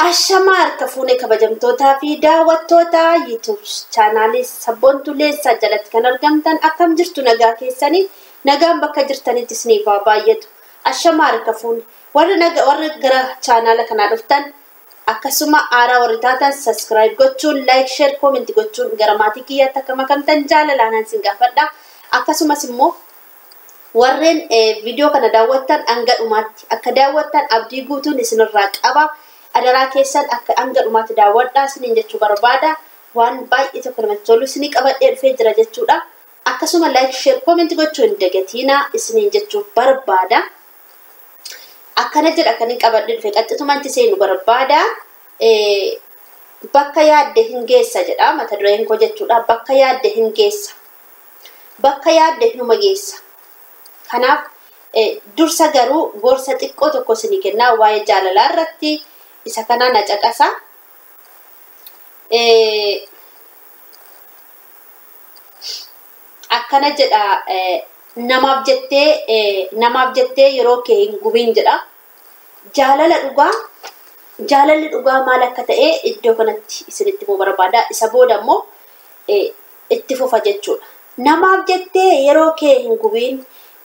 Ashamar kafune kabajamtoota fi daawwattoota YouTube channel Sabboontulee jalatti kan argamtan akkam jirtu nagaa keessanii nagaan bakka jirtanitti isiniif baay'atu. Ashamar kafune warra gara channel kana dhuftan akkasuma aaraa warri taatan subscribe gochuun like share comment gochuun gara maatii kiyyaatti akka makamtan jaalalaan sin gaafadha. Akkasumas immoo warreen video kana daawwattan hanga dhumaatti akka daawwattan abdii guutuun isinirraa qaba. Adaraa keessan akka hanga dhumaatti daawwadhaa isiniin jechuu barbaada. Waan baay'ee tokko namatti tolu isinii qabadhee dhufee jira jechuudha. Akkasuma like share comment gochuun dagatiina isiniin jechuu barbaada. Akkana jedha kan hin qabadhee dhufee qaxxitumanti seenu barbaada. Bakka yaadde hin geessa jedha mata dureen koo jechuudha. Bakka yaadde hin geessa. Bakka yaadde hinuma geessa. Kanaaf dursa garuu gorsa xiqqoo tokko isinii kennaa waa'ee jaalalaa irratti. Isa kana na caqasa. Akkana jedha namaaf jettee yeroo kee hin gubin jedha. Jaalalli dhugaa maal akka ta'e iddoo kanatti isinitti immoo barbaada. Isa booda immoo itti fufa jechuudha. Namaaf jettee yeroo kee hin gubin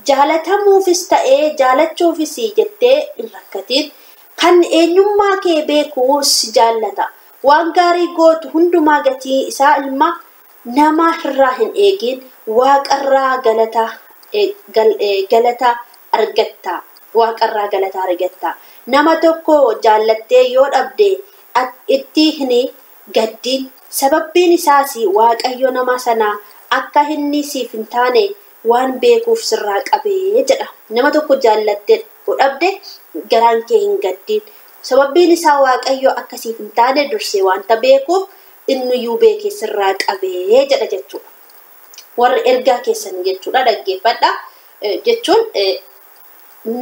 jaalatamuufis ta'ee jaalachuufis jettee hin rakkatin. Kan eenyummaa kee beekuus jaallata. Waan gaarii gootu hundumaa gatii isaa ilma nama irraa hin eegin waaqarraa galata argatta. Waaqarraa galata argatta. Nama tokko jaallattee yoo dhabde itti hin gaddin. Sababbiin isaas waaqayyo nama sanaa akka inni siif hin taane waan beekuuf sirraa qabee jedha. Nama tokko jaallattee yoo dhabde garaan kee hin gaddin. Sababbiin isaa waaqayyo akkasiif hin taane dursee wanta beekuuf inniyyuu beekee sirraa qabee jedha jechuudha. Warri ergaa keessan jechuudha dhaggeeffadha. Jechuun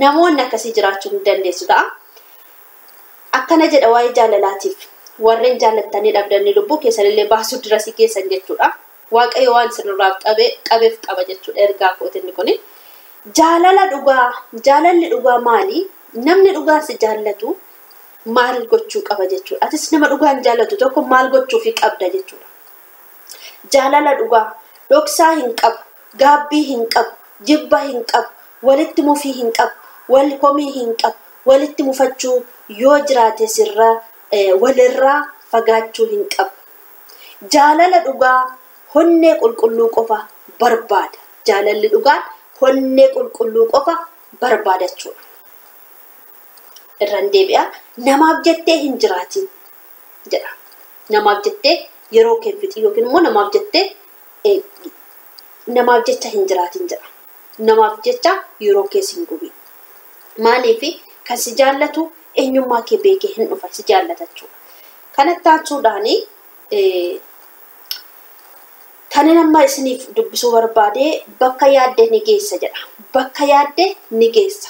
namoonni akkasii jiraachuu hin dandeessudha. Akkana jedha waa'ee jaalalaatiif. Warreen jaallattanii dhabdanii lubbuu keessanillee baasuu dirasii keessan jechuudha. Waaqayyo waan sirraaf qabeef qaba jechuudha ergaa kootinni kuni. Jaalalli dhugaa maali? Namni dhugaan si jaallatu maal gochuu qaba jechuudha. Atis nama dhugaan jaallatu tokko maal gochuufi qabda jechuudha. Jaalala dhugaa dhoksaa hin qabu, gaabbii hin qabu, jibba hin qabu, walitti mufii hin qabu, wal komii hin qabu, walitti mufachuu yoo jiraate walirraa fagaachuu hin qabu. Jaalala dhugaa honnee qulqulluu qofa barbaada. Jaalalli dhugaan honnee qulqulluu qofa barbaadachuudha. Irraan deebi'a namaaf jettee hin jiraatin jedha. Namaaf jettee yeroo kee fixi yookiin immoo namaaf jecha hin jiraatin jedha. Namaaf jecha yeroo kees hin gubi. Maaliif kan si jaallatu eenyummaa kee beekee hin dhufa si jaallatachuudha. Kanatti aansuudhaani kan nama isiniif dubbisuu barbaade bakka yaadde ni geessa jedha. Bakka yaadde ni geessa.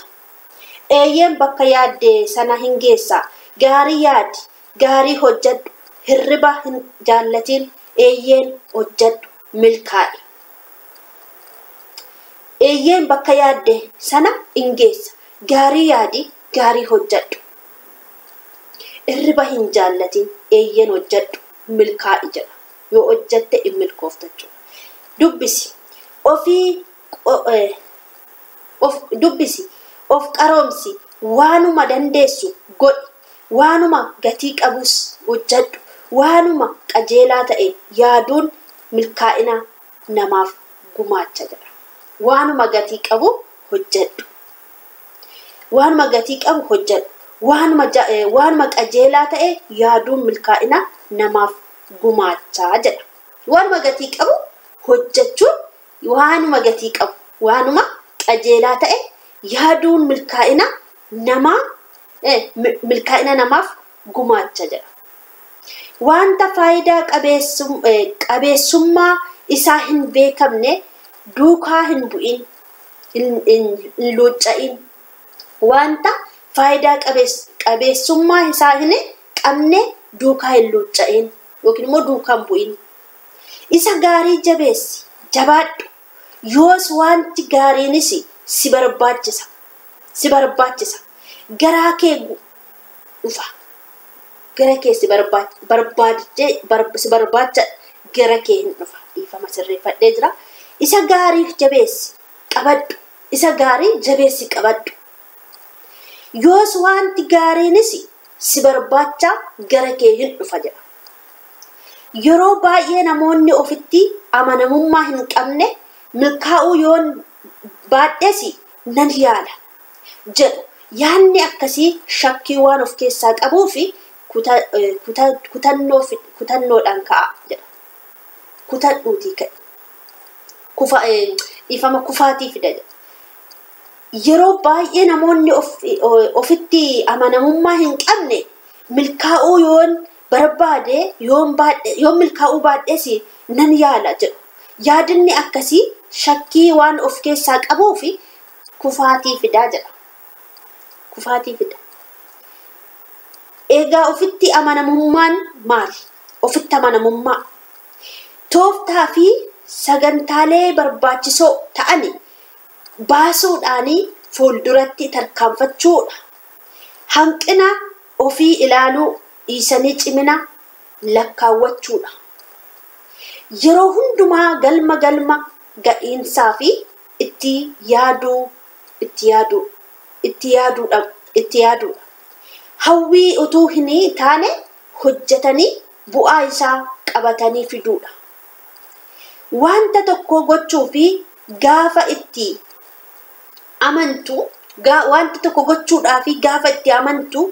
Eeyyeen bakka yaadde sana hin geessa. Gaarii yaadi, gaarii hojjedhu, hirriba hin jaallatin, eeyyeen hojjedhu, milkaa'i. Eeyyeen bakka yaadde sana hin geessa. Gaarii yaadi, gaarii hojjedhu. Hirriba hin jaallatin, eeyyeen hojjedhu, milkaa'i jedha. Yoo hojjette hin milkoofta jechuudha. Dubbisi. Of qaroomsi waanuma dandeessu godhi. Waanuma gatii qabus hojjedhu. Waanuma qajeelaa ta'e yaaduun milkaa'ina namaaf gumaacha jedha. Waanuma gatii qabu hojjedhu. Waanuma gatii qabu hojjedhu. Waanuma qajeelaa ta'e yaaduun milkaa'ina namaaf gumaachaa jedha. Waanuma gatii qabu hojjechuun waanuma gatii qabu waanuma qajeelaa ta'e yaaduun milkaa'ina namaaf gumaacha jedha. Wanta faayidaa qabeessummaa isaa hin beekamne duukaa hin bu'in, hin luucca'in. Wanta faayidaa qabeessummaa isaa hin qabne duukaa hin luucca'in yookiin immoo duukaa hin bu'in. Isa gaarii jabeessi, jabaadhu. Yoos wanti gaariinis si barbaachisa. Garaa kee dhufa. gara kee si barbaacha gara kee hin dhufa. Dhiifama sirreeffadhee jira. Isa gaarii jabeessi qabadhu. Isa gaarii jabeessi qabadhu. Yoos wanti gaariinis si barbaacha gara kee hin dhufa jedha. Yeroo baay'ee namoonni ofitti amanamummaa hin qabne milkaa'uu yoon baadheesi nan yaala jedhu. Yaanni akkasii shakkii waan of keessaa qabuu fi kutannoodhaan ka'a jedha. Kutadhuutii ka'e. Dhiifama kufaatii fida jedha. Yeroo baay'ee namoonni ofitti amanamummaa hin qabne milkaa'uu yoon barbaade yoon milkaa'uu baadheesi nan yaala jedhu. Yaadinni akkasii shakkii waan of keessaa qabuu fi kufaatii fidaa jedha. Kufaatii fida. Egaa ofitti amanamummaan maali? Ofitti amanamummaa tooftaa fi sagantaalee barbaachisoo ta'ani baasuudhaanii fuulduratti tarkaanfachuudha. Hanqina ofii ilaaluu dhiisanii cimina lakkaawwachuudha. Yeroo hundumaa galma ga'iinsaa fi itti yaaduudha. Hawwii utuu hin taane hojjetanii bu'aa isaa qabatanii fiduudha. Wanta tokko gochuu fi gaafa itti amantu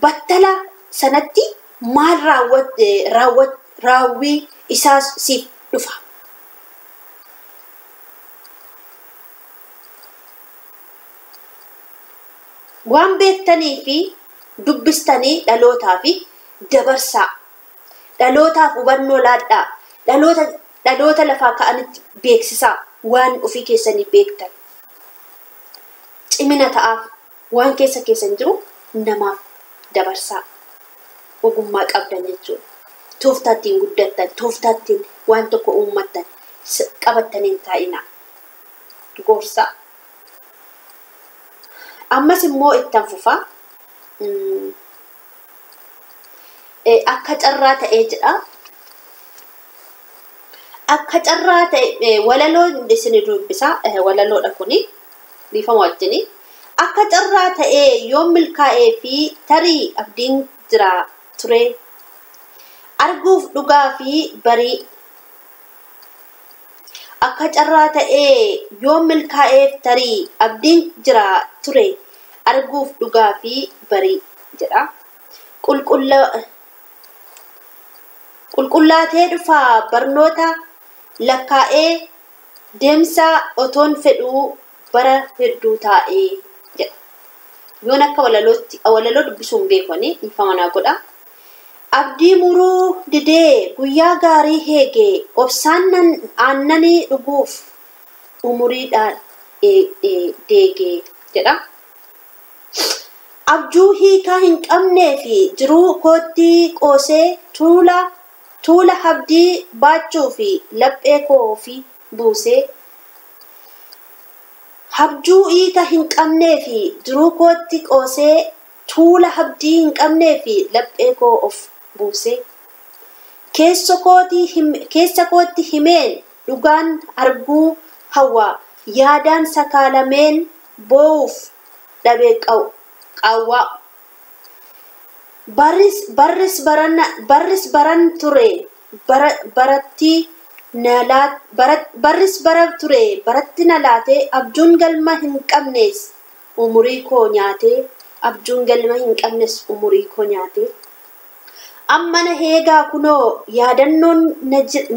battala sanatti maal raawwii isaa siif dhufa. Waan beektanii fi dubbistanii dhalootaa fi dabarsaa. Dhalootaaf hubannoo laadhaa. Dhaloota lafaa ka'anitti beeksisaa waan ofii keessanii beektan. Cimina ta'aaf waan keessa keessan jiru namaaf dabarsaa. Ogummaa qabdan jechuudha. Tooftaattiin guddattan, tooftaattiin waan tokko uummattan qabattaniin taa'inaa. Gorsaa. Ammas immoo ittaan fufaa. Akka carraa ta'ee jedha. Akka carraa ta'e walaloo isin dubbisaa walaloodha kuni bifa wajjini. Akka carraa ta'e yoo milkaa'ee fi tarii abdiin jira ture arguuf dhugaa fi barii. Akka carraa ta'e yoo milkaa'ee tarii abdiin jira ture arguuf dhugaa fi barii jedha. Qulqullaatee dhufaa barnoota lakkaa'ee deemsa otoon fedhuu bara hedduu taa'ee jedha. Yoon akka walaloo dubbisuun beekoni dhiifama naa godha. Abdii muruu didee guyyaa gaarii heegee obsaan aannanii dhuguuf umuriidhaan deegee jedha. Abjuu hiikaa hin qabnee fi jiruu kootti qoosee tuula abdii baachuu fi laphee koo fi buusee. Abjuu hiikaa hin qabnee fi jiruu kootti qoosee tuula abdii hin qabnee fi laphee koo of buusee. Keessa kootti himeen dhugaan arguu hawaa yaadaan sakaalameen boo'uuf dhabee qawwaa. Barris baran ture baratti na laatee abjuun galma hin qabnes umurii koo nyaatee. Amma na heegaa kunoo yaadannoon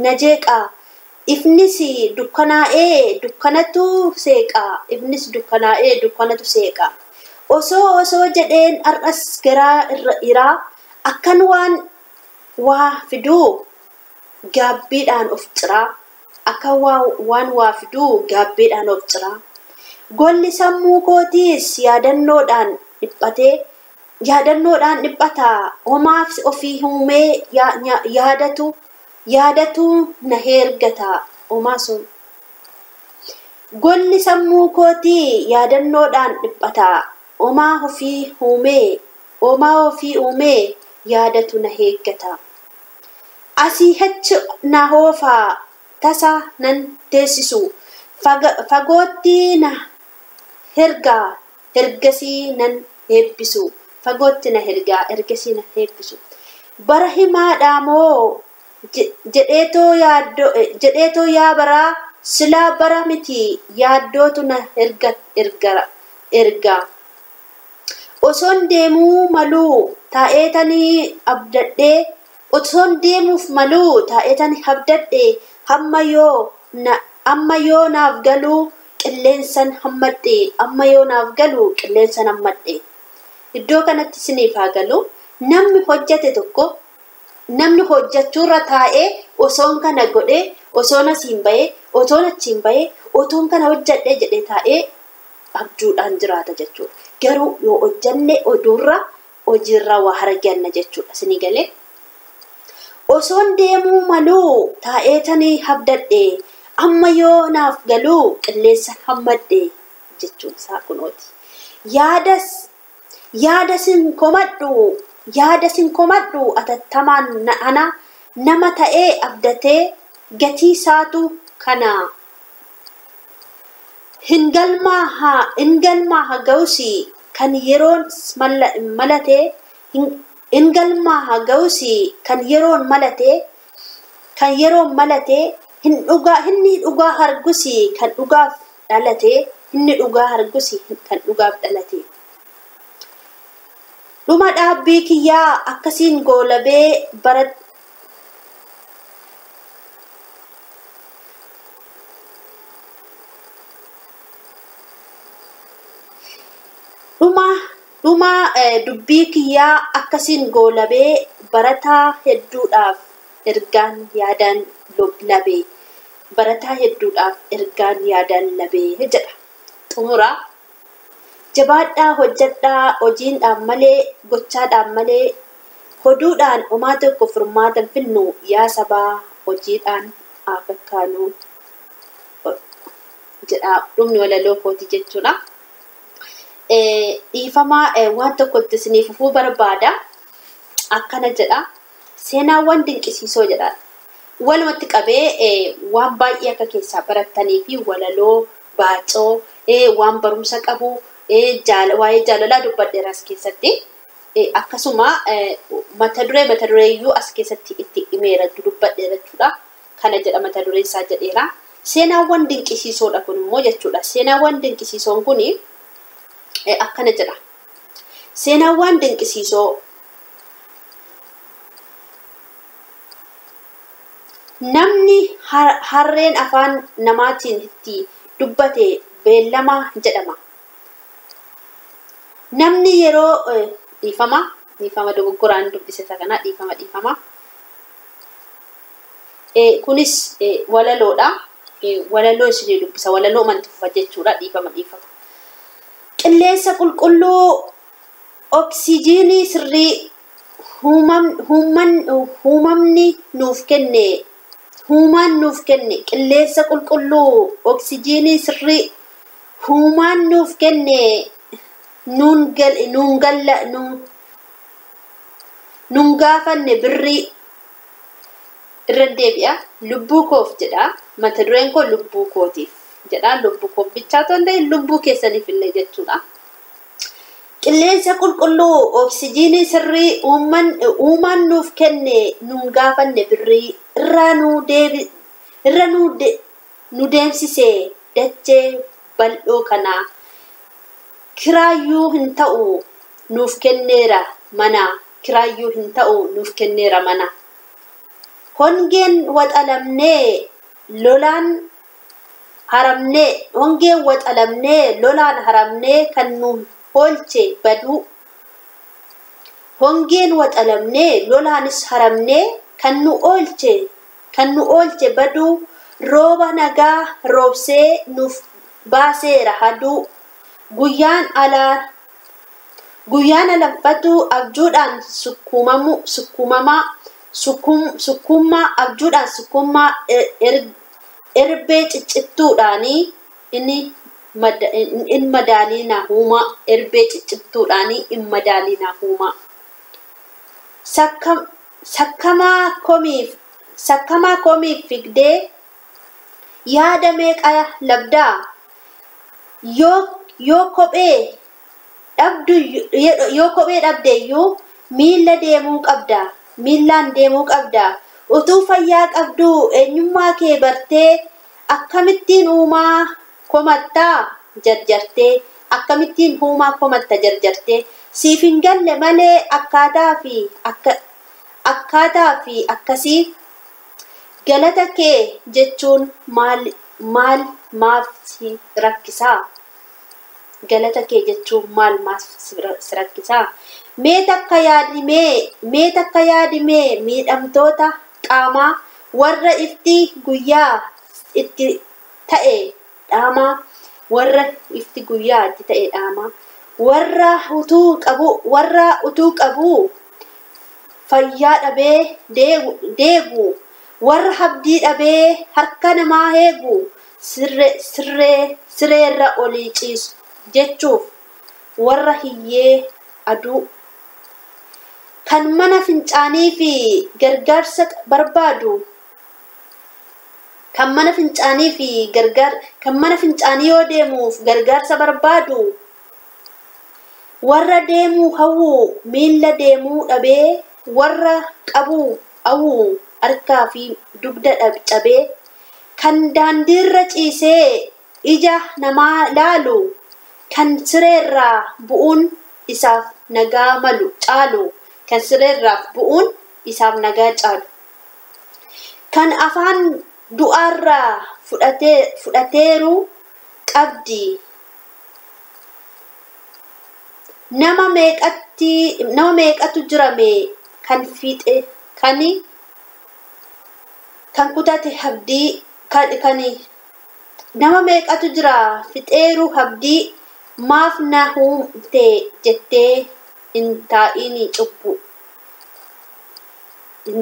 na jeeqaa. Ifnis dukkanaa'ee dukkanatu seeqaa. Osoo jedheen ar'as garaa irraa akkan waa fiduu gaabbiidhaan of ciraa. Golli sammuu kootiis yaadannoodhaan dhiphataa. Homaaf ofii humee yaadatu na hergataa. Golli sammuu kootii yaadannoodhaan dhiphataa. Homaa ofii humee uumaa ofii uumee yaadatu na eeggata. Asii achi na hoofaa tasa nan teessisu fagootti na ergasii nan eebbisu. Fagootti na ergasii na eebbisu. Bara himaadhaa moo jedheetoo yaa baraa silaa bara miti yaaddootu na erga. Osoon deemuu maluu taa'eetanii abdadhee osoon deemuuf maluu taa'eetanii abdadhee amma yoo naaf galuu qilleensan hammadhe. Iddoo kanatti isiniif haa galu namni hojjate tokko namni hojjechuurra taa'ee osoon kana godhee osoon asiin bahee osoon achiin bahee otoon kana hojjedhee jedhee taa'ee abjuudhaan jiraata jechuudha. Garuu yoo hojjanne oduurra hojiirra waa arganna jechuudha. Isinii galee osoon deemuu maluu taa'eetanii abdadhee amma yoo naaf galuu qilleensa hammadhe jechuun isaa kunooti. Yaada sin komadhu atattamaan ana nama ta'ee abdatee gatii isaatu kana hingalmaa ga'usi kan yeroon malatee hingalmaa ga'usi kan yeroon malatee inni dhugaa argusi kan dhugaaf dhalate. Dhuma dhaabbii kiyyaa akkasiin goolabee dubbii kiyyaa akkasiin goolabee barataa hedduudhaaf ergaan yaadaan labee jedha. Xumura jabaadhaa hojjedhaa hojiidhaan malee gochaadhaan malee hoduudhaan homaa tokko furmaatan finnu yaa sabaa hojiidhaan afakkaanuu jedha. Dhumni walaloo kooti jechuudha. Dhiifamaa waan tokkotti isiniif fufuu barbaada. Akkana jedha. Seenaawwan dinqisiisoo jedha. Walumatti qabee waan baay'ee akka keessaa barattanii fi walaloo baacoo waan barumsa qabu waa'ee jaalalaa dubbadheeras keessatti akkasuma mata duree iyyuu as keessatti itti himeera dubbadheera jechuudha. Kana jedha mata duree isaa jedheera. Seenaawwan dinqisiisoodha kun immoo jechuudha. Seenaawwan dinqisiisoon kun akkana jedha. Seenaawwan dinqisiisoo namni harreen afaan namaatiin itti dubbate beellama jedhama. Namni yeroo dhiifama dogoggoraan dubbise kana dhiifama. Kunis walaloodha. Walaloo isinii dubbisa. Walaloo mantufa jechuudha. Dhiifama. Qilleensa qulqulluu oksijiinii sirrii uumamni nuuf kenne. Huumaan nuuf kenne qilleensa qulqulluu oksijiinii sirrii huumaan nuuf kenne nun gaafanne birrii irra deebi'a. Lubbuu koof jedha. Mata dureen koo lubbuu kootiif jedha. Lubbuu koof bichaa ta'e lubbuu keessaniif illee jechuudha. Qilleensa qulqulluu oksijiinii sirrii uumaan nuuf kenne nun gaafanne birrii irra nu deemsisee dachee bal'oo kanaa kiraayyuu hin ta'u nuuf kenneera mana. Hongeen waxalamnee lolaan haramnee kan nu oolche baduu. Hongeen waxalamnee lolaanis haramnee kan nu oolche baduu. Rooba nagaa roobsee nuuf baaseera haduu. Guyyaan alanfatu abjuudhaan sukkuumaa erbee ciccittuudhaanii inni in madaalina huma erbee ciccibtuudhaani in madaalina huma sakkamaa komiif figdee yaada meeqa labdaa yoo kophee dhabdeeyyuu miillaan deemuu qabda utuu fayyaa qabduu eenyummaa kee bartee akkamittiin uumaa komattaa jarjartee akkamittiin uumaa komatta jarjartee siif hin galle malee akkaataa fi akkasii galata kee jechuun maal maaf si rakkisaa galata kee jechuun maal maaf si rakkisaa mee takka yaadimee miidhamtoota qaamaa warra ifti guyyaa itti ta'e dhaamaa warra utuu qabu fayyaa dhabee deegu warra habdii dhabee harka namaa heegu sireerra olii ciisu jechuuf warra hiyyee aduu kan mana fincaanii fi gargaarsa barbaadu kan mana fincaanii yoo deemuuf gargaarsa barbaadu warra deemuu hawwu miilla deemuu dhabee warra qabuu hawwu harkaa fi dugda cabee kan daandiirra ciisee ija namaa laalu kan sireerraa bu'uun isaaf nagaa malu caalu kan sireerraa bu'uun isaaf nagaa caalu kan afaan du'aarraa fudhateeru qabdi nama meeqatu jirame kan fiixe kan kutate habdii kan nama meeqatu jira fixeeru habdii maaf na huumte jettee hin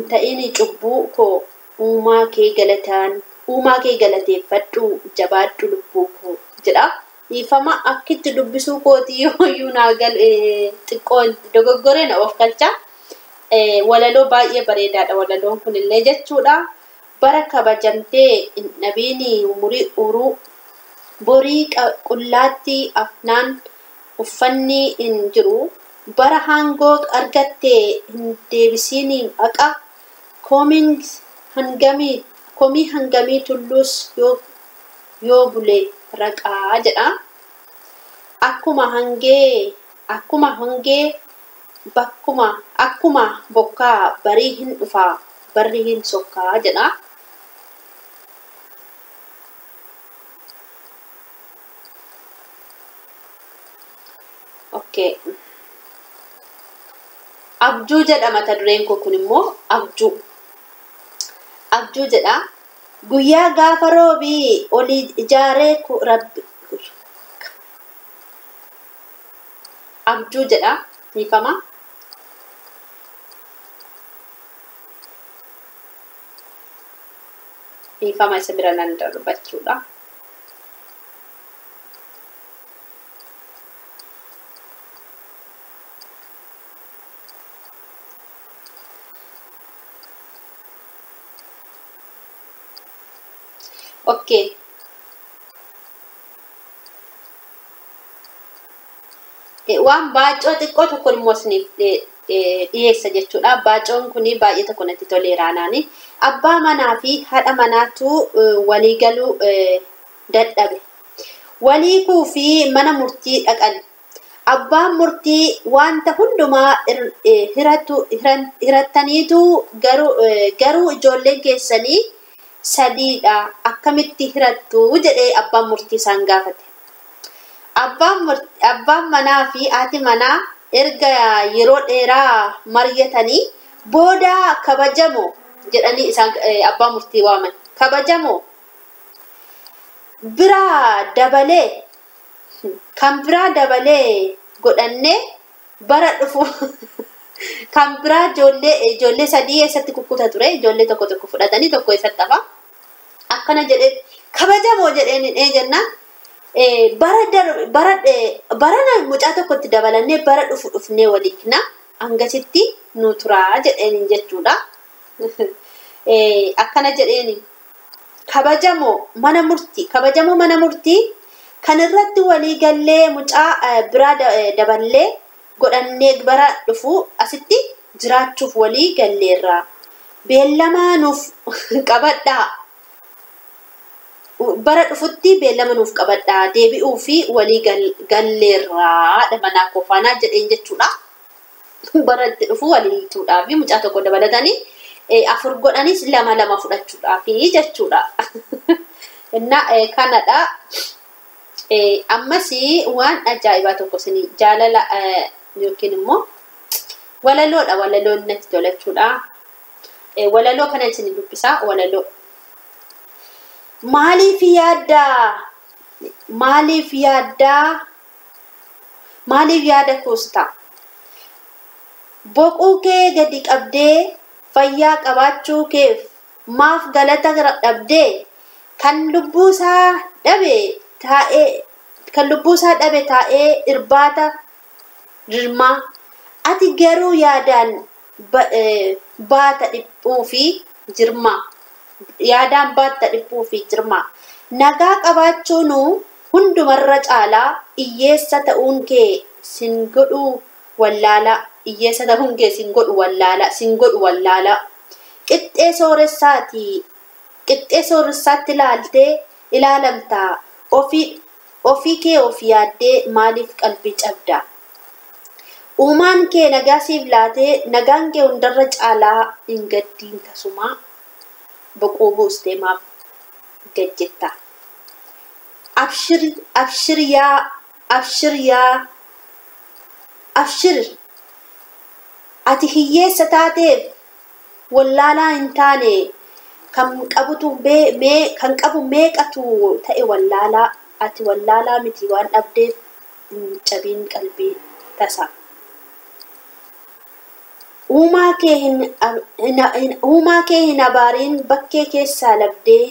ta'ini cubbuu koo uumaa kee galateeffadhu jabaadhu lubbuu koo jedha dhiifama akkitti dubbisuu kootii yooyyuu naagal xiqqoon dogoggoree na of galcha walaloo baay'ee bareedaadha walaloon kunillee jechuudha bara kabajamtee hin dhabiini umurii uruu borii qullaatti afnaan uffanni hin jiru bara hangoo argattee hin deebisiini haqa komii hangamii tulluus yoo bulee raqaa jedha akkuma bokkaa barii hin dhufaa barri hin sokkaa jedha okay abjuu jedha mata dureen kun immoo abjuu jedha guyyaa gaafa roobii olii ijaaree rabbi abjuu jedha hiikama isa bira nan darbachuudha okay waan baacoo xiqqoo tokko immoo isiniif dhiyeessa jechuudha baacoon kuni baay'ee tokko natti toleera naani abbaa manaa fi haadha manaatu walii galuu dadhabe waliikuu fi mana murtii dhaqan abbaan murtii wanta hundumaa hirattaniitu garuu ijoolleen keessanii sadiidha akkamitti hirattu jedhee abbaan murtii isaan gaafate abbaan manaa fi haati manaa erga yeroo dheeraa mari'atanii booda kabajamoo jedhanii isaan abbaan murtii waaman kabajamoo kan biraa dabalee godhannee bara dhufu kan biraa ijoollee sadii eessatti kukkuta ture ijoollee tokko fudhatanii tokko eessatti hafa akkana jedhee kabajamoo jedheen jennaan barana mucaa tokkotti dabalannee bara dhufnee waliikna hangasitti nu turaa jedheen jechuudha. Akkana jedheen kabajamoo mana murtii kan irratti walii gallee mucaa biraa daballee godhannee bara dhufu asitti jiraachuuf walii galleerra. Beellamaa nuuf qabadhaa. Bara dhufutti beellama nuuf qabadhaa deebi'uu fi walii galleerraa manaa kofaanaa jedheen jechuudha. Bara itti dhufu waliituudhaa fi mucaa tokko dabalatanii afur godhanis lama fudhachuudhaa fi jechuudha. Inna kanadha. Ammas waan ajaa'ibaa tokko isin jaalala yookiin immoo walaloodha. Walaloon natti tolachuudha. Walaloo kana isin dubbisaa. Walaloo maaliif yaada kuusta boquu kee gadi qabdee fayyaa qabaachuu keef maaf galata dhabdee kan lubbuusaa dhabe taa'ee irbaata dirmaa ati garuu yaadaan baata dhiphuu fi jirmaa. Nagaa qabaachuun hundumarra caalaa iyyeessa ta'uun kee sin godhu wallaala. Qixxee sooressaatti ilaalamtaa ofii kee of yaaddee maaliif qalbii cabda? Uumaan kee nagaa siif laatee nagaan kee hundarra caalaa hin gaddiin tasumaa. Boqoo buustee maaf gajjetta? Abshir ati hiyyeessa taateef wallaalaa hin taane kan qabu meeqatu ta'e wallaalaa. Ati wallaalaa miti waan dhabdeef hin cabiin qalbii tasa. Uumaa kee hin abaariin bakkee keessaa labdee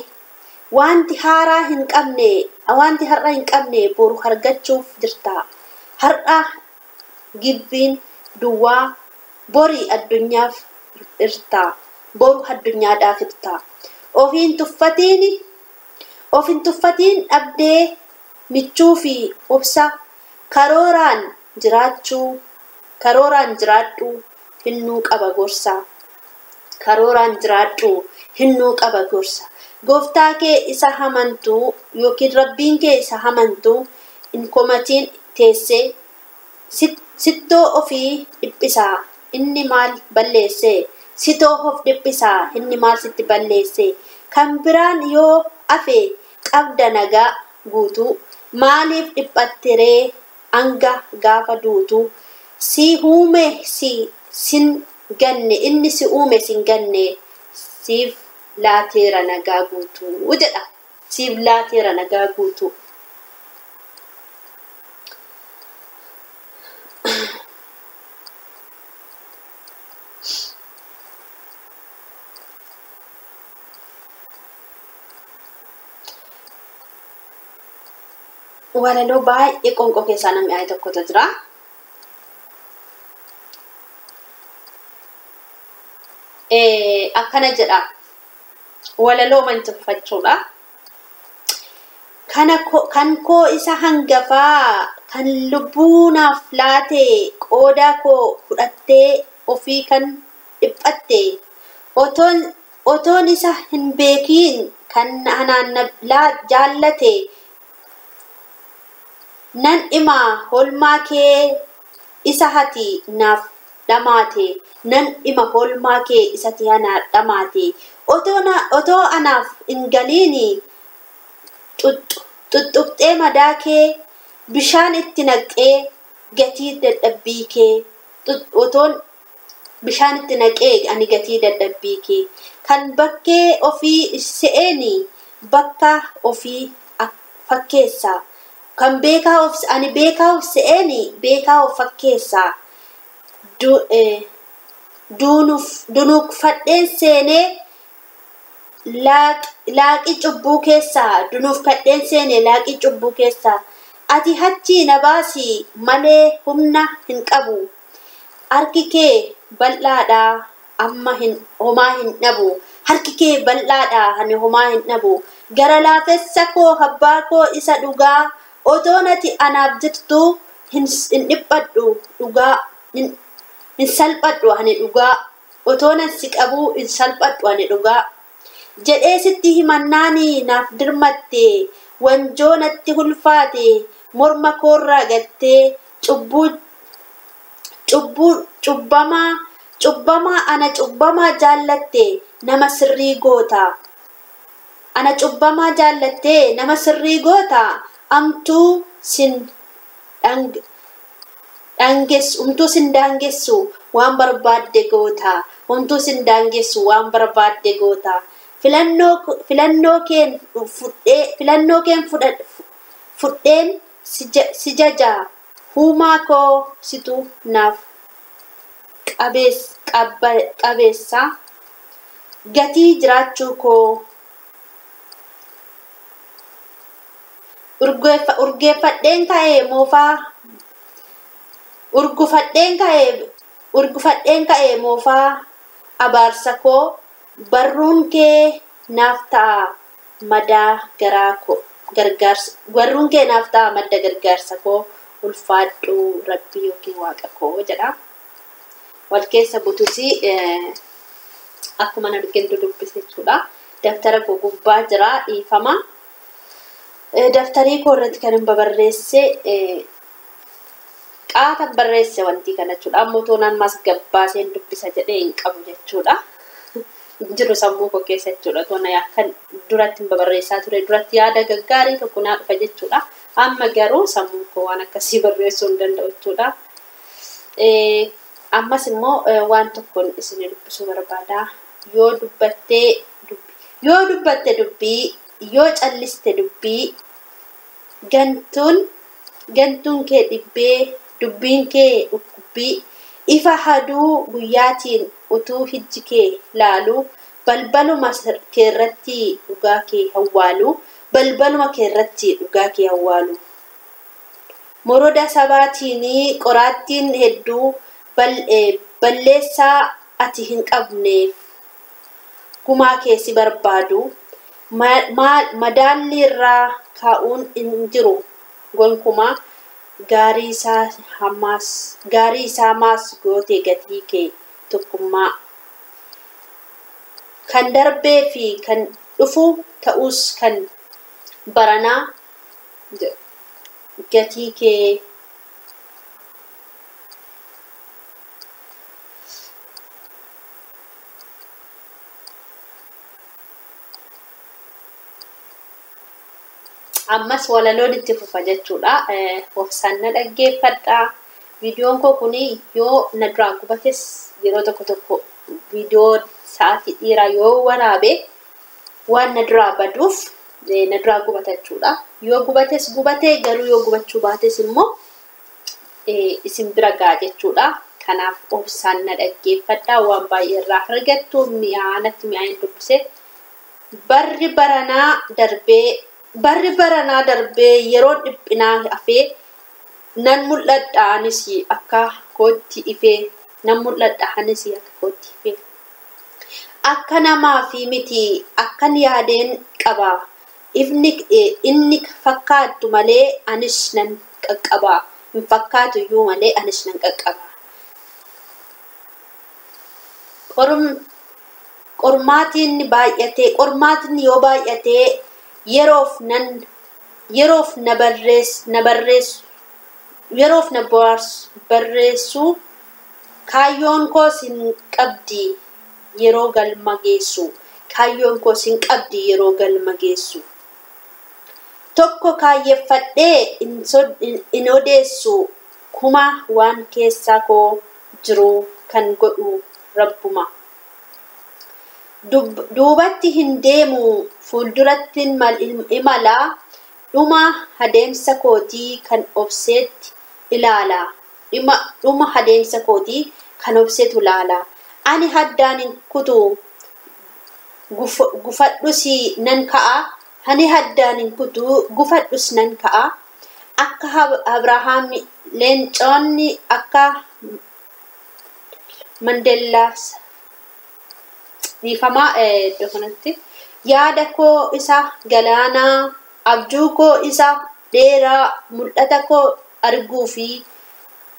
wanti har'a hin qabne boru argachuuf jirta. Har'a gibbiin duwwaa borii addunyaaf irta. Boru addunyaadhaaf irta. Ofiin dhabdee michuu fi obsa karooraan jiraadhu. Hinnuu qaba gorsa. Gooftaa kee isa hamantuu yookiin rabbiin kee isa hamantuu hin komatiin teessee sittoo ofii dhiphisaa inni maal balleessee? Sitoo of dhiphisaa inni maal sitti balleessee? Kan biraan yoo afe qabda nagaa guutuu maaliif dhiphatteree hanga gaafa duutuu? Si uume sin ganne inni si uume sin ganne siif laateera nagaa guutuu jedha. Siif laateera nagaa guutuu. Walaloo baay'ee qonqoo keessaa namni ayi tokkotu jira. Akkana jedha walaloo manchaffachuudha. Kan koo isa hangafaa kan lubbuu naaf laate qoodaa koo fudhattee ofii kan dhiphatte otoon isa hin beekiin kan anaan jaallate nan himaa holmaa kee isa hati naaf dhamaate. Nan ima holmaa kee isatti ana dhamaate. Otoo anaaf hin galiini xuxuxxee madaa kee bishaan itti naqee gatii dadhabbii kee. Otoon bishaan itti naqee ani gatii dadhabbii kee. Kan bakkee ofii se'eeni bakka ofii fakkeessa. Kan ani beekaa of se'eeni beekaa of fakkeessa. Dunuuf fadheen seenee laaqii cubbuu keessaa dunuuf kadheen seene laaqii cubbuu keessaa ati hachi na baasi malee humna hin qabu harki kee bal'aadha amma homaa hin dhabu harki kee bal'aadha ani homaa hin dhabu gara laafessa koo abbaa koo isa dhugaa otoon ati anaaf jirtu hin dhiphadhu dhugaa hin salphadhu ani dhugaa otoon si qabu hin salphadhu ani dhugaa jedhee sitti himannaani naaf dirmatte wanjoo natti ulfaate morma koorraa gattee cubbamaa ana cubbamaa jaallatte nama sirrii goota ana cubbamaa jaallatte nama sirrii goota amtuu sin daangessu waan barbaadde goota umtuu sin daangessu waan barbaadde goota filannoo keen fudheen si jaja huumaa koo situ naaf qabeessa gatii jiraachuu koo urgeeffadheen ka'ee moofaa abaarsa koo barruun kee naaf ta'a madda gargaarsa koo ulfaadhu rabbi yookiin waaqa koo jedha. Wal keessa butusi akkuma na dhugentu dubbise jechuudha. Daftara koo gubbaa jira dhiifama. Daftarii koo irratti kan hin barreesse qaatan barreesse wanti kana jechuudha. Ammoo toonaan mas gabbaaseen dubbisa jedhee hin qabu jechuudha. Jiru sammuu koo keessa jechuudha. Toona kan duratti hin barreessaa ture duratti yaada gaggaarii tokko naa dhufa jechuudha. Amma garuu sammuu koo waan akkasii barreessuu hin danda'u jechuudha. Ammas immoo waan tokkoon isin dubbisuu barbaada. Yoo dubbatte dubbii yoo calliste dubbii gantuun kee dhibbee dubbiin kee dhukkubbii ifa haduu guyyaatiin utuu hijji kee laalu balbaluma keerratti dhugaa kee hawwaalu moroda sabaatiin qoraattiin hedduu balleessaa ati hin qabneef gumaa kee si barbaadu madaalli irraa kaa'uun hin jiru gonkumaa gaarii isaa maas goote gatii kee tokkummaa kan darbee fi kan dhufu ta'us kan baranaa gatii kee ammas walaloon itti fufa jechuudha. Obsaan na dhaggeeffadha. Viidiyoon koo kuni yoo na duraa gubates yeroo tokko viidiyoo sa'aatii dheeraa yoo waraabe waan na duraa baduuf na duraa gubata jechuudha. Yoo gubates gubatee garuu yoo gubachuu baates immoo isin bira ga'a jechuudha. Kanaaf obsaan na dhaggeeffadha. Waan baay'ee irraa argattu natti mi'aayin dubbise. Barri baranaa darbee yeroo dhiphinaa hafee nan mul'adha anis akka kootti ifee akka namaa fi miti akkan yaadeen qaba inni fakkaatu malee anis nan qaqqaba hin fakkaatu iyyuu malee anis nan qaqqaba qormaatiin yoo baay'atee yeroof na barreessu kaayyoon koo sin qabdi yeroo galma geessu tokko kaayyeffadhee in odeessu kuma waan keessa koo jiru kan godhu rabbuma duubatti hin deemu fuulduratti imala dhuma adeemsa kootii kan obseetti ilaala dhuma adeemsa kootii kan obseetu ilaala ani haddaan hin kutu gufadhusi nan ka'a hani haddaanin kutu gufadhus nan ka'a akka Abrahaam leencoonni akka Mandela difama dokanatti yaada koo isa galaana abjuu koo isa dheeraa mul'ata koo arguu fi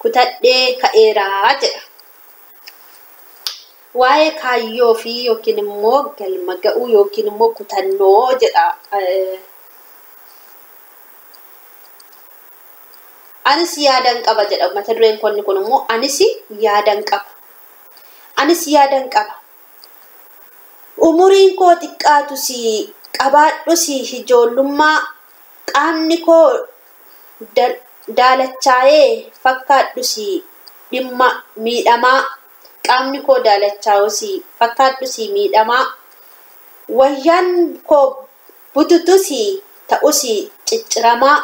kutadhee ka'eeraa jedha. Waa'ee kaayyoo fi yookiin immoo galma ga'uu yookiin immoo kutannoo jedha. Anis yaadan qaba jedha mata dureen kun immoo anis yaadan qaba. Anis yaadan qaba. Umuriin koo xiqqaatu si qabaadhu si ijoollummaa qaamni koo daalachaa'ee fakkaadhu si dhimma miidhamaa qaamni koo daalachaa'u si fakkaadhu si miidhamaa wayyaan koo bututu si ta'u si cicciramaa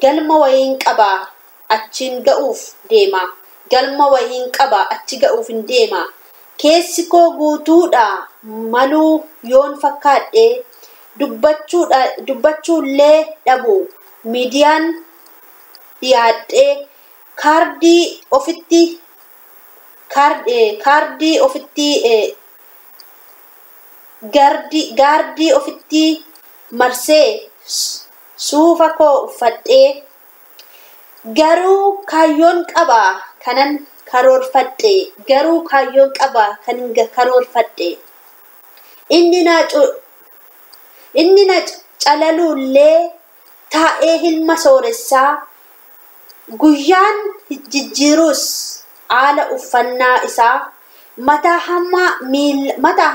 galma wayiin qaba achiin ga'uuf deema galma wayiin qaba achi ga'uuf hin deema keessi koo guutuudha maluu yoon fakkaadhe dubbachuullee dhabu miidiyaan dhiyaadhee kaardii ofitti marsee suufa koo uffadhee garuu kaayyoon qaba kanan karoorfadhe garuu kaayyoon qaba kanin karoorfadhe inni na calalullee taa'ee hilma sooressaa guyyaan jijjiirus haala uffannaa isaa mataa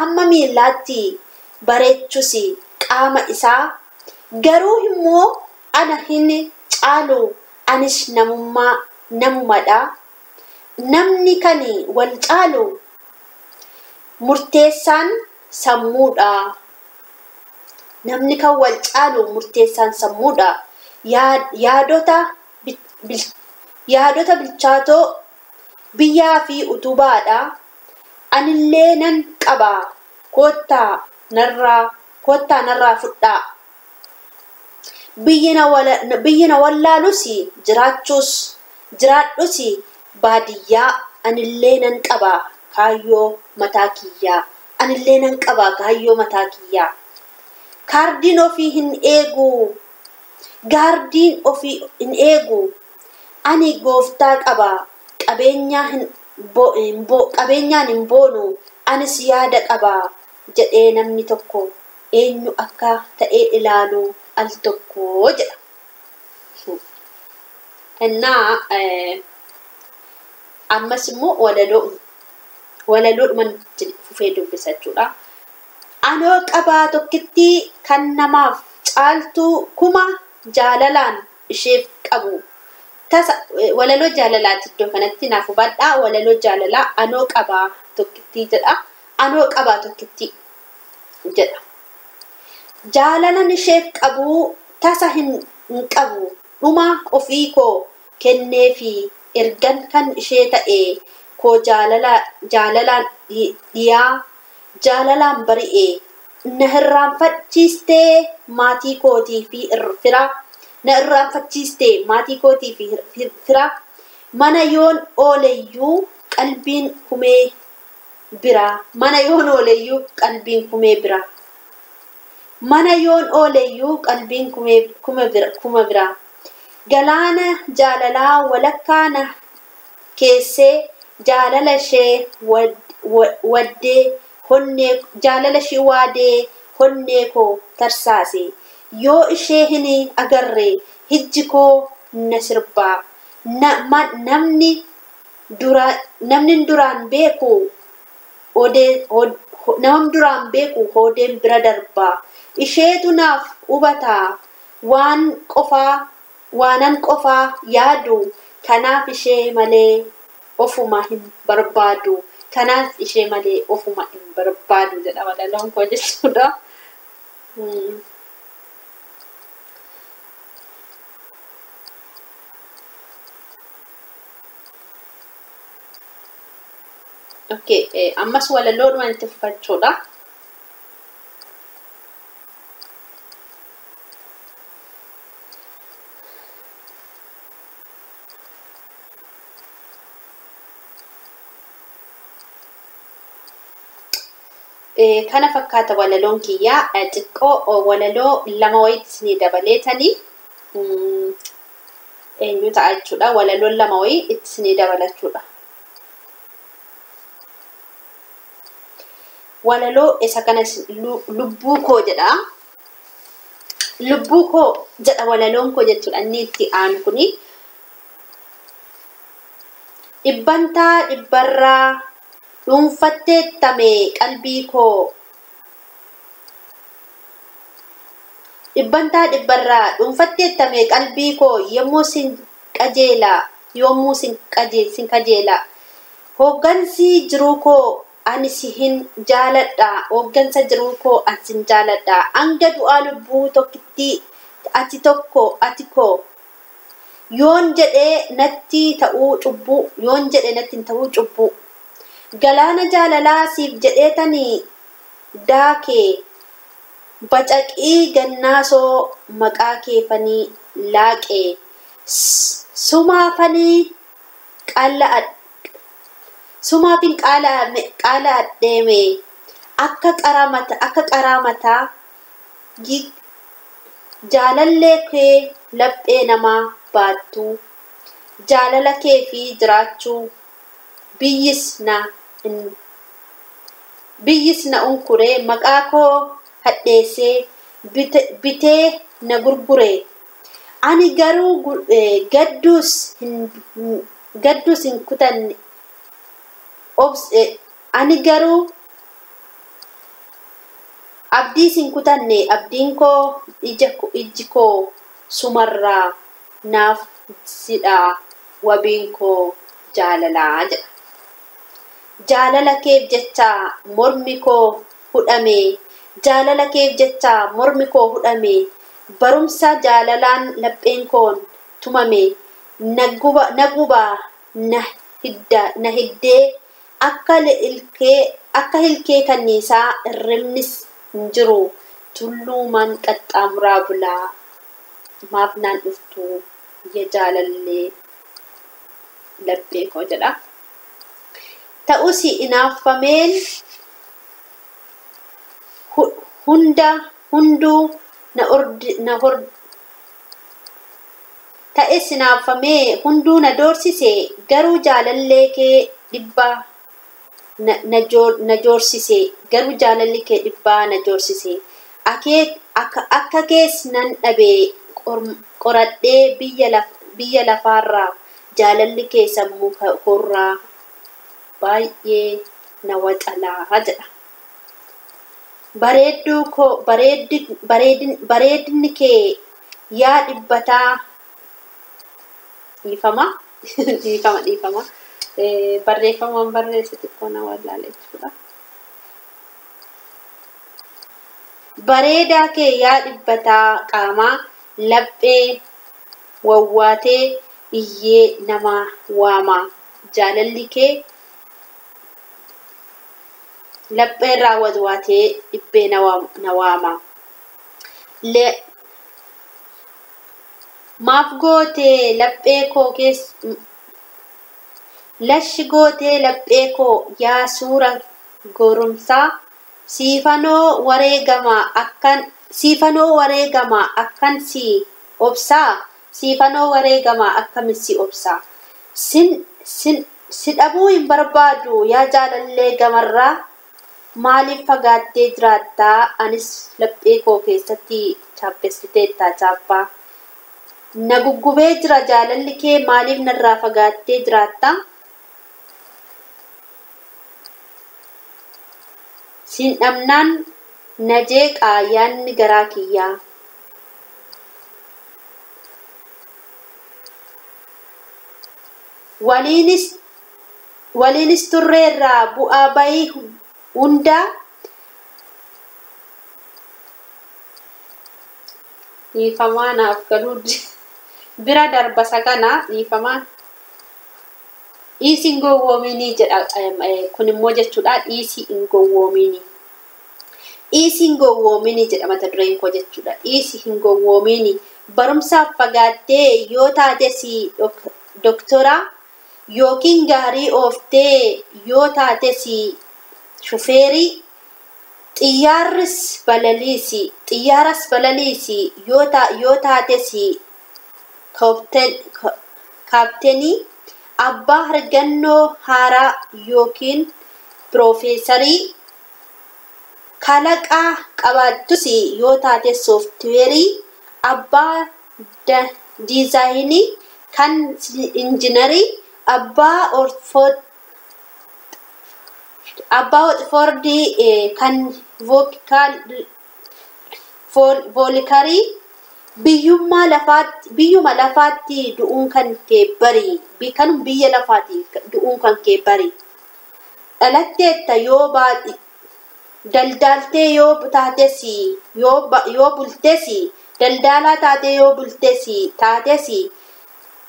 hamma miilaatti bareechus qaama isaa garuu immoo ana hin caalu anis namumadha namni kan wal caalu murteessaan sammuudha namni kan wal caalu murteessaan sammuudha yaadota bilchaatoo biyyaa fi utubaadha anillee nan qaba kottaa narraa fudhaa biyyina wallaalus jiraadhus baadiyyaa anillee nan qaba kaayyoo mataa kiyyaa anillee nan qaba kaayyoo mataa kiyyaa gaardiin ofii hin eegu ani gooftaa qaba qabeenyaan hin boonu anis yaada qaba jedhee namni tokko eenyu akka ta'e ilaalu al tokko jedha. Innaa ammas immoo walaloodhuman fufee dubbisa jechuudha. Anoo qabaa tokkitti kan namaaf caaltuu kuma jaalalaan isheef qabu. Walaloo jaalalaati iddoo kanatti naaf hubadhaa walaloo jaalalaa anoo qabaa tokkitti jedha. Anoo qabaa tokkitti jedha. Jaalalan isheef qabu tasa hin qabu dhuma ofii koo kennee fi ergan kan ishee ta'e koo jaalalaan dhiyaa jaalalaan bari'e na irraanfachiistee maatii kootii fi fira mana yoon ooleyyuu qalbiin kumee bira mana yoon ooleyyuu qalbiin kuma bira galaana jaalalaa walakkaa na keessee jaalala ishee waadee honnee koo tarsaase yoo ishee hin agarre hijji koo na sirbaa namni duraan beeku hoodeen bira darbaa isheetu naaf hubataa waanan qofaa yaadu kanaaf ishee malee ofuma hin barbaadu jedha walaloon koo jechuudha. Okay, ammas walaloodhuma itti fufachuudha. kana fakkaata walaloon kiyyaa xiqqoo walaloo lama wayitti isinii dabaleetanii eenyu ta'a jechuudha. Walaloon lama wayii itti isinii dabalachuudha. Walaloo isa kana lubbuu koo jedha. Lubbuu koo jedha walaloon koo jechuudha. Inni itti aanu kuni dhibbantaa dhibbarraa dhuunfatteettame qalbii koo. Dhibbantaa dhibbarraa dhuunfatteettame qalbii koo yommuu sin qajeela. Hooggansi jiruu koo ani si hin jaaladha. Hooggansa jiruu koo ani sin jaaladha. Hanga du'aa lubbuu tokkitti ati tokko ati koo. Yoon jedhee natti ta'uu cubbuu. Galaana jaalalaa siif jedheetanii daakee. Bacaqii gannaasoo maqaa keefanii laaqee. Sumaafin qaala addeeme akka qaraamataa jaalallee kee laphee namaa baattu. Jaalala kee fi jiraachuu biyyis na unkuree maqaa koo hadheessee bitee na gurgure. Ani garuu gadduus hin kutanne. Ani garuu abdiis hin kutanne. Abdiin koo iji koo sumarraa naaf sidha. Wabiin koo jaalalaa jedha. Jaalala keef jecha mormi koo hudhame. Jaalala keef jecha mormi koo hudhame. Barumsa jaalalaan lapheen koon tumame. Na gubaa na hiddee akka hilkee kanniisaa irribnis hin jiru. Tulluumaan qaxxaamuraa bulaa maaf naan dhuftu ya jaalallee laphee koo jedha. Ta'us inaafameen hunduu ta'es inaafamee hunduu na doorsise. Garuu jaalallee kee dhibbaa na joorsise. Garuu jaalalli kee dhibbaa na joorsise. Akka kees nan dhabee qoradhee biyya lafaarraa. Jaalalli kee sammuu koorraa baay'ee na waxalaa jedha. Bareedinni kee yaa dhibbataa. Dhiifama. Barreeffamaan barreesse xiqqoo na wallaalee jechuudha. Bareedaa kee yaa dhibbataa qaamaa laphee wawwaatee iyyee nama waama. Jaalalli kee laphee irraa wawwaatee dhibbee na waama. Maaf gootee laphee koo lashi gootee laphee koo yaa suura goromsaa. Siifanoo wareegamaa akkan si obsaa. Siifanoo wareegamaa akkam si obsaa. Si dhabuu hin barbaadu yaa jaalallee gamarraa. Maaliif fagaattee jiraattaa? Anis laphee koo keessatti chaappessiteettaa chaappaa. Na guggubee jira jaalalli kee maaliif narraa fagaattee jiraattaa? Siin dhabnaan na jeeqaa yaanni garaa kiyyaa. Waliinis turreerraa bu'aa bayii hundaa. Dhiifamaa naaf galuu bira darbasa kana dhiifamaa. Dhiisii hin gowwoominii jedha. Kun immoo jechuudha dhiisii hin gowwoominii. Dhiisii hin gowwoominii jedha mata dureen koo jechuudha. Dhiisii hin gowwoominii. Barumsaaf fagaattee yoo taates doktora yookiin gaarii ooftee yoo taates shufeerii. Xiyyaaras balaliisi yoo taatesi kaapteenii abbaa argannoo haaraa yookiin piroofeesarii kalaqaa qabaattus yoo taate sooftiweerii abbaa diizaayinii kan injiinarii abbaa Oxfordii kan voolikarii biyyuma lafaatti du'uun kan kee barii biyya lafaatti du'uun kan kee barii dhalatteetta yoo baadhi daldaaltee yoo taatesi yoo bultesi daldaalaa taatee yoo taatesi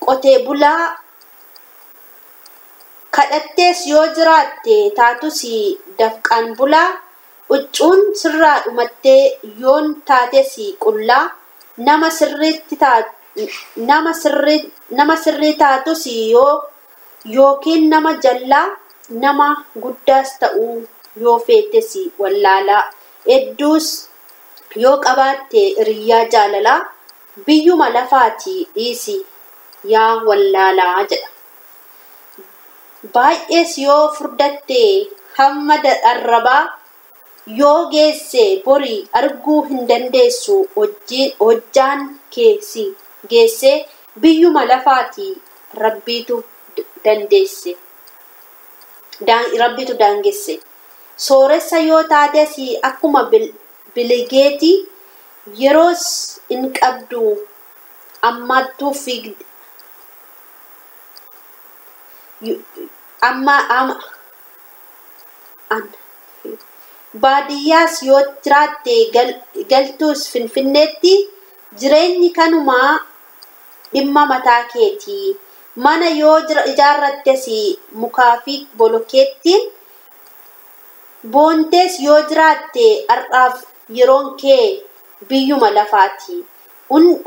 qotee bulaa kadhattees yoo jiraatte taatusi dafqaan bulaa uccuun sirraa dhumattee yoon taatesi qullaa nama sirrii taatusi yookiin nama jallaa nama guddaas ta'uu yoo feetesi wallaalaa hedduus yoo qabaatte hiriyyaa jaalalaa biyyuma lafaatti dhiisi yaa wallaalaa jedha. Baay'ees yoo furdatte hamma arrabaa yoo geesse borii arguu hin dandeessu hojjaan keessi geesse biyyuma lafaatti rabbitu daangesse. Sooressa yoo taates akkuma biligeetii yeroos hin qabdu ammattuu fiigde. Baadiyyaas yoo jiraatte galtuus finfinneetti jireenyi kanumaa dhimma mataa keetii mana yoo ijaarrattes mukaa fi bolokeettiin boontees yoo jiraatte har'aaf yeroon kee biyyuma lafaati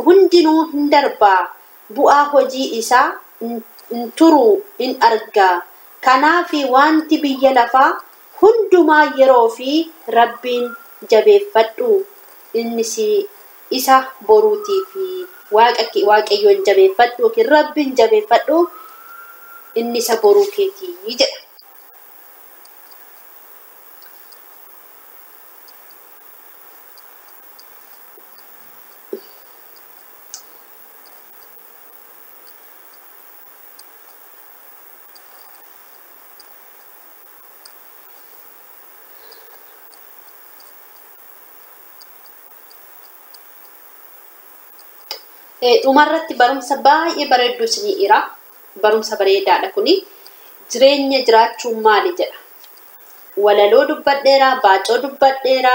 hundinuu hin darbaa bu'aa hojii isaa hin turu hin argaa kanaaf wanti biyya lafaa hundumaa yeroo fi rabbiin jabeeffadhu innis isa boruutii fi waaqayyoon jabeeffadhu yookiin rabbiin jabeeffadhu inni isa boruu keetii jedha. Dhumarratti barumsa baay'ee bareedduu isinii jira. Barumsa bareedaadha kuni. Jireenya jiraachuun maali jedha. Walaloo dubbadheera, baacoo dubbadheera,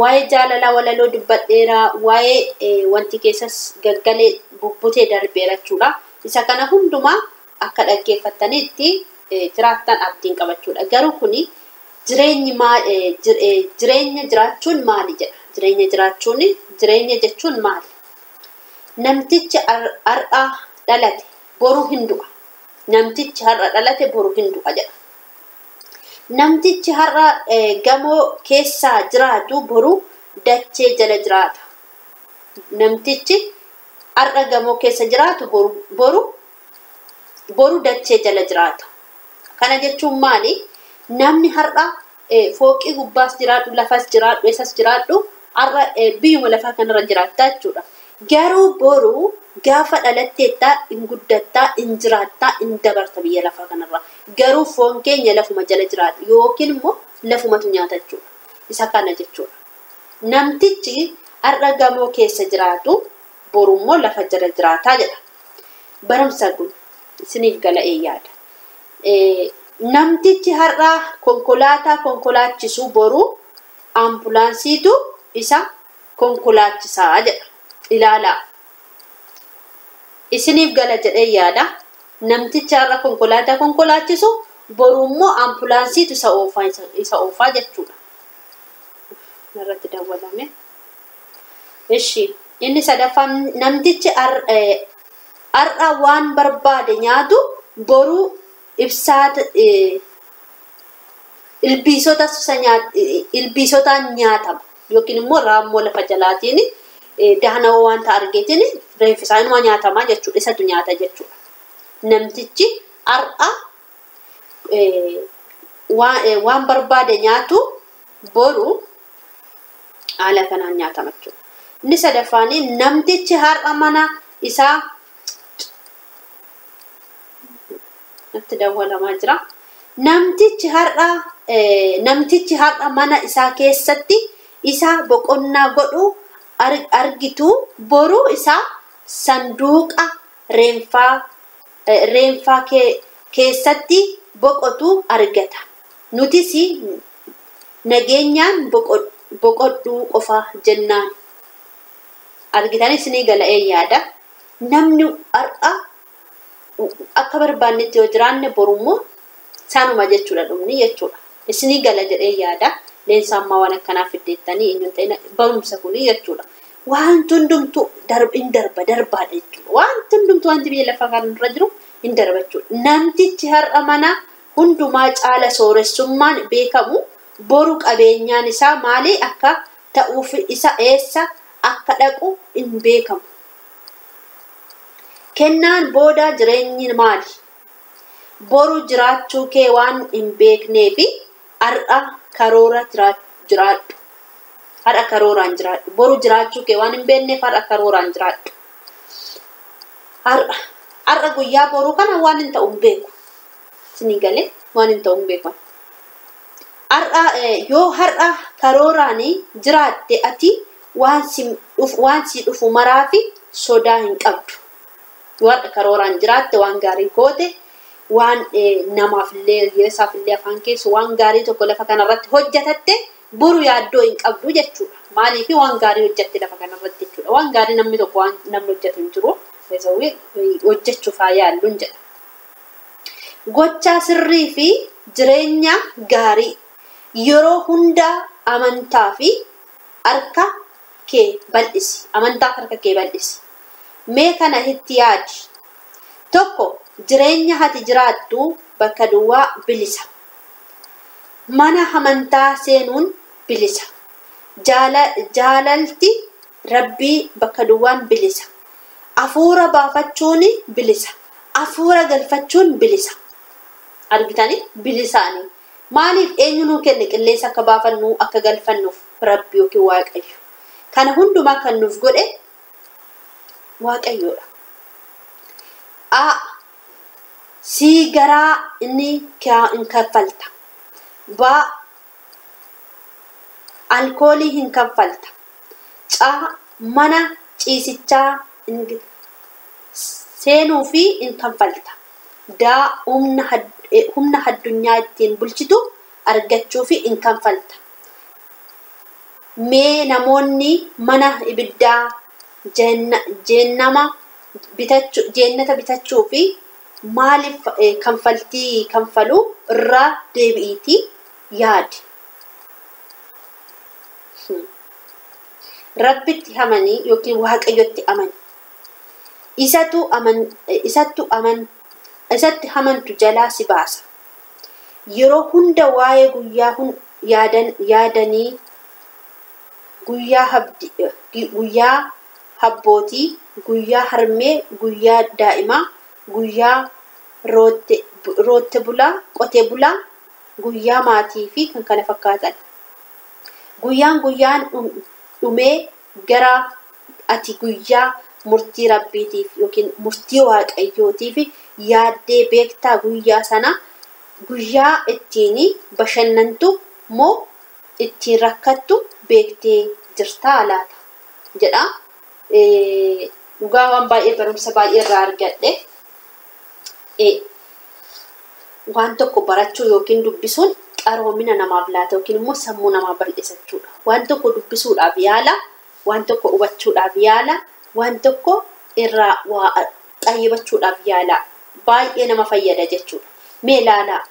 waa'ee jaalalaa walaloo dubbadheera, waa'ee wanti keessas gaggalee bubbutee darbeera jechuudha. Isa kana hundumaa akka dhaggeeffattanitti jiraattan abdiin qabachuudha. Garuu kuni jireenya jiraachuun maali jedha. Jireenya jechuun maali? Namtichi har'a dhalate boru hin du'a. Namtichi har'a dhalate boru hin du'a jedha. Namtichi har'a gamoo keessa jiraatu boru dachee jala jiraata. Namtichi har'a gamoo keessa jiraatu boru dachee jala jiraata. Kana jechuun maali? Namni har'a fooqii gubbaas jiraatu, lafas jiraatu, eessas jiraatu har'a biyyuma lafaa kanarra jiraata jechuudha. Garuu boru gaafa dhalatteettaa hin guddattaa hin jiraattaa hin dabarta biyya lafaa kanarra. Garuu foon keenya lafuma jala jiraata yookiin immoo lafumatu nyaata jechuudha. Isa kana jechuudha. Namtichi har'a gamoo keessa jiraatu boru immoo lafa jala jiraataa jedha. Barumsa kun isiniif gala'ee yaada. Namtichi har'a konkolaataa konkolaachisu boru ambulaansiitu isa konkolaachisaa jedha. Ilaalaa. Isiniif gala jedhee yaada. Namtichi har'a konkolaataa konkolaachisu boru immoo ambulaansiitu isa oofaa jechuudha. Narratti dawwalame. Ishi inni sadaffaan namtichi har'a waan barbaade nyaatu boru ilbiisotaan nyaatama yookiin immoo raammoo lafa jalaatiin dahanawaa waan ta'a argeetiin reenfi isaa inuma nyaatamaa jechuudha. Isatu nyaata jechuudha. Namtichi har'a waan barbaade nyaatu boru haala kanaan nyaatama jechuudha. Inni sadaffaan namtichi har'a mana isaa natti dawwalamaa jira. Namtichi har'a mana isaa keessatti isa boqonnaa godhu argitu boru isaa sanduuqa reenfaa keessatti boqotu argata. Nutis nageenyaan boqodhuu qofa jennaan. Argitanis ni gala'ee yaada. Namni har'a akka barbaannetti yoo jiraanne borummoo saanuma jechuudha dhumni jechuudha. Isinii gala jedhee yaada. Leensa ammaa waan akkanaa fiddeettanii eenyuun ta'ina barumsa kuni jechuudha. Wanti hundumtuu darbaadha jechuudha. Wanti hundumtuu wanti biyya lafa kanarra jiru hin darba jechuudha. Namtichi har'a mana hundumaa caala sooressummaan beekamu boru qabeenyaan isaa maalii akka ta'uuf isa eessa akka dhaqu hin beekamu. Kennaan booda jireenyi maali? Boru jiraachuu kee waan hin beekneefi har'a karoora jiraadhu. Har'a karooraan jiraadhu. Boru jiraachuu kee waan hin beekneef har'a karooraan jiraadhu. Har'a guyyaa boruu kana waan hin ta'u hin beeku. Isinii galee waan hin ta'u hin beeku. Yoo har'a karooraan jiraatte ati waan si dhufu maraafi sodaa hin qabdu. Yoo har'a karooraan jiraatte waan gaarii goote waan namaafillee hiyyeessaafillee afaan keessu waan gaarii tokko lafa kanarratti hojjetatte boru yaaddoo hin qabdu jechuudha. Maaliif waan gaarii hojjette lafa kanarratti jechuudha. Waan gaarii namni tokko waan namni hojjetu hin jiru. Hojjechuuf haa yaalluun jedha. Gochaa sirrii fi jireenya gaarii yeroo hundaa amantaa fi harka kee bal'isi. Amantaaf harka kee bal'isi. Mee kana itti yaadi. Tokko jireenya ati jiraattu bakka duwwaa bilisa. Mana amantaa seenuun bilisa. Jaalalti Rabbii bakka duwwaan bilisa. Afuura baafachuun bilisa. Afuura galfachuun bilisa. Argitanii bilisaanii. Maaliif eenyu nuu kenne qilleensa akka baafannu akka galfannuuf Rabbi yookiin Waaqayyo. Kana hundumaa kan nuuf godhe Waaqayyoodha. Sii garaa inni hin kaffalta. Alkoolii hin kaffalta. Mana ciisichaa seenuu fi hin kaffalta. Humna addunyaa ittiin bulchitu argachuu fi hin kaffalta. Mee namoonni mana ibiddaa jannata bitachuu fi maaliif kanfaltii kanfaluu irraa deebi'iitii yaadi. Rabbitti amanii yookiin Waaqayyotti amani. Isatti amantu jalaa si baasa. Yeroo hunda waa'ee guyyaa yaadanii guyyaa abbootii, guyyaa harmee, guyyaa daa'imaa, guyyaa rootte bulaa, qotee bulaa, guyyaa maatii fi kan kana fakkaatan. Guyyaan dhumee gara ati guyyaa murtii Rabbiitiif yookiin murtii Waaqayyootiif yaaddee beektaa guyyaa sana guyyaa ittiin bashannantu moo ittiin rakkattu beektee jirtaa laata jedha. Dhugaa waan baay'ee barumsa baay'ee irraa argadhe. Waan tokko barachuu yookiin dubbisuun qaroomina namaaf laata yookiin immoo sammuu namaa bal'isachuudha. Waan tokko dubbisuudhaaf yaala, waan tokko hubachuudhaaf yaala, waan tokko irraa waa xayyibachuudhaaf yaala. Baay'ee nama fayyada jechuudha. Mee ilaalaa.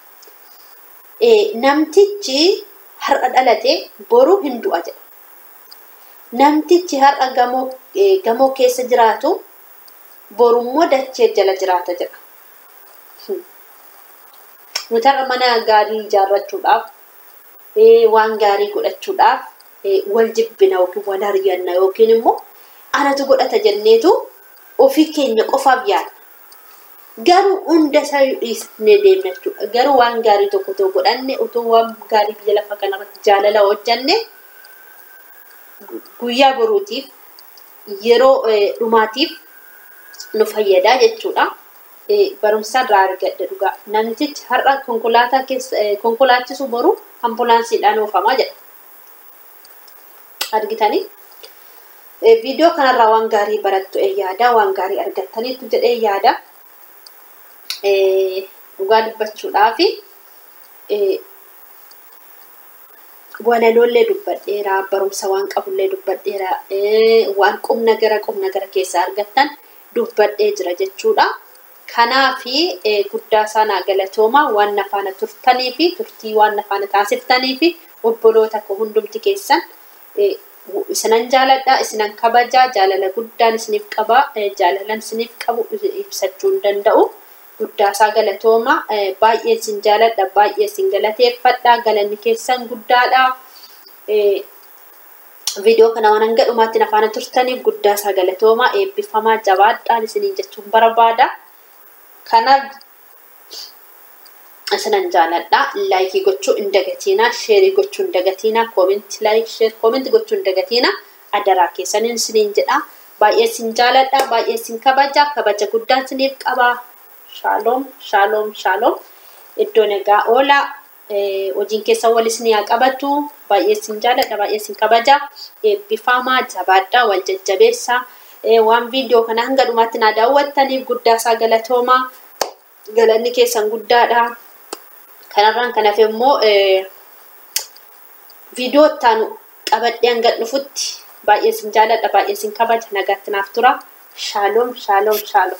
Namtichi har'a dhalate boru hin du'a jedha. Namtichi har'a gamoo keessa jiraatu borummoo dachee jala jiraata jedha. Nuti har'a mana gaarii ijaarrachuudhaaf waan gaarii godhachuudhaaf wal jibbina yookiin wal ari'anna yookiin immoo anatu godhata jenneetu ofii keenya qofaaf yaadna. Garuu hunda isaa dhiisnee deemna jechuudha. Garuu waan gaarii tokko tokko godhanne utuu waan gaarii biyya lafa kanarratti jaalala hojjanne guyyaa boruutiif yeroo dhumaatiif nu fayyada jechuudha. Barumsa irraa argadde dhugaa. Namtichi har'a konkolaataa keessa konkolaachisu boru ambulaansiidhaan oofamaa jedha. Argitanii? Viidiyoo kanarraa waan gaarii barattu yaada, waan gaarii argattaniitu jedhee yaada. Dhugaa dubbachuudhaaf walalollee dubbadheera, barumsa waan qabullee dubbadheera, waan qubna gara keessaa argattan dubbadhee jira jechuudha. Kanaafi guddaa sana galatooma waan nafaana turtanii fi turtii waan nafaana taasiftanii fi obboloota koo hundumti keessan isinan jaaladha, isinan kabajaa, jaalala guddaan isiniif qaba, jaalalan isiniif qabu ibsachuu hin danda'u. Guddaa isaa galatooma, baay'ee isin jaaladha, baay'ee isin galateeffadha, galanni keessan guddaadha. Viidiyoo kana waan hanga dhumaatti nafaana turtaniif guddaa isaa galatooma, eebbifamaa jabaadhaan isiniin jechuun barbaada. Kanaaf isinan jaaladha, laayikii gochuu hin dagatinaa, sheerii gochuu hin dagatinaa, koomentii laayik, sheer, koomentii gochuu hin dagatinaa, adaraa keessaniin isiniin jedha. Baay'ee isin jaaladha, baay'ee isin kabaja guddaan isiniif qaba. Shalom, shalom, shalom. Iddoo nagaa oola. Hojiin keessan wal isin haa qabatu. Baay'ee isin jaaladha, baay'ee isin kabaja. Eebbifamaa jabaadha, wal jajjabeessa. Waan viidiyoo kana hanga dhumaatti na daawwattaniif guddaa isaa galatooma. Galanni keessan guddaadha. Kanarraan kanaaf immoo viidiyoo ittaanu qabadhee hanga dhufutti baay'ee isin jaaladha, baay'ee isin kabaja. Nagaatti naaf tura. Shalom, shalom, shalom.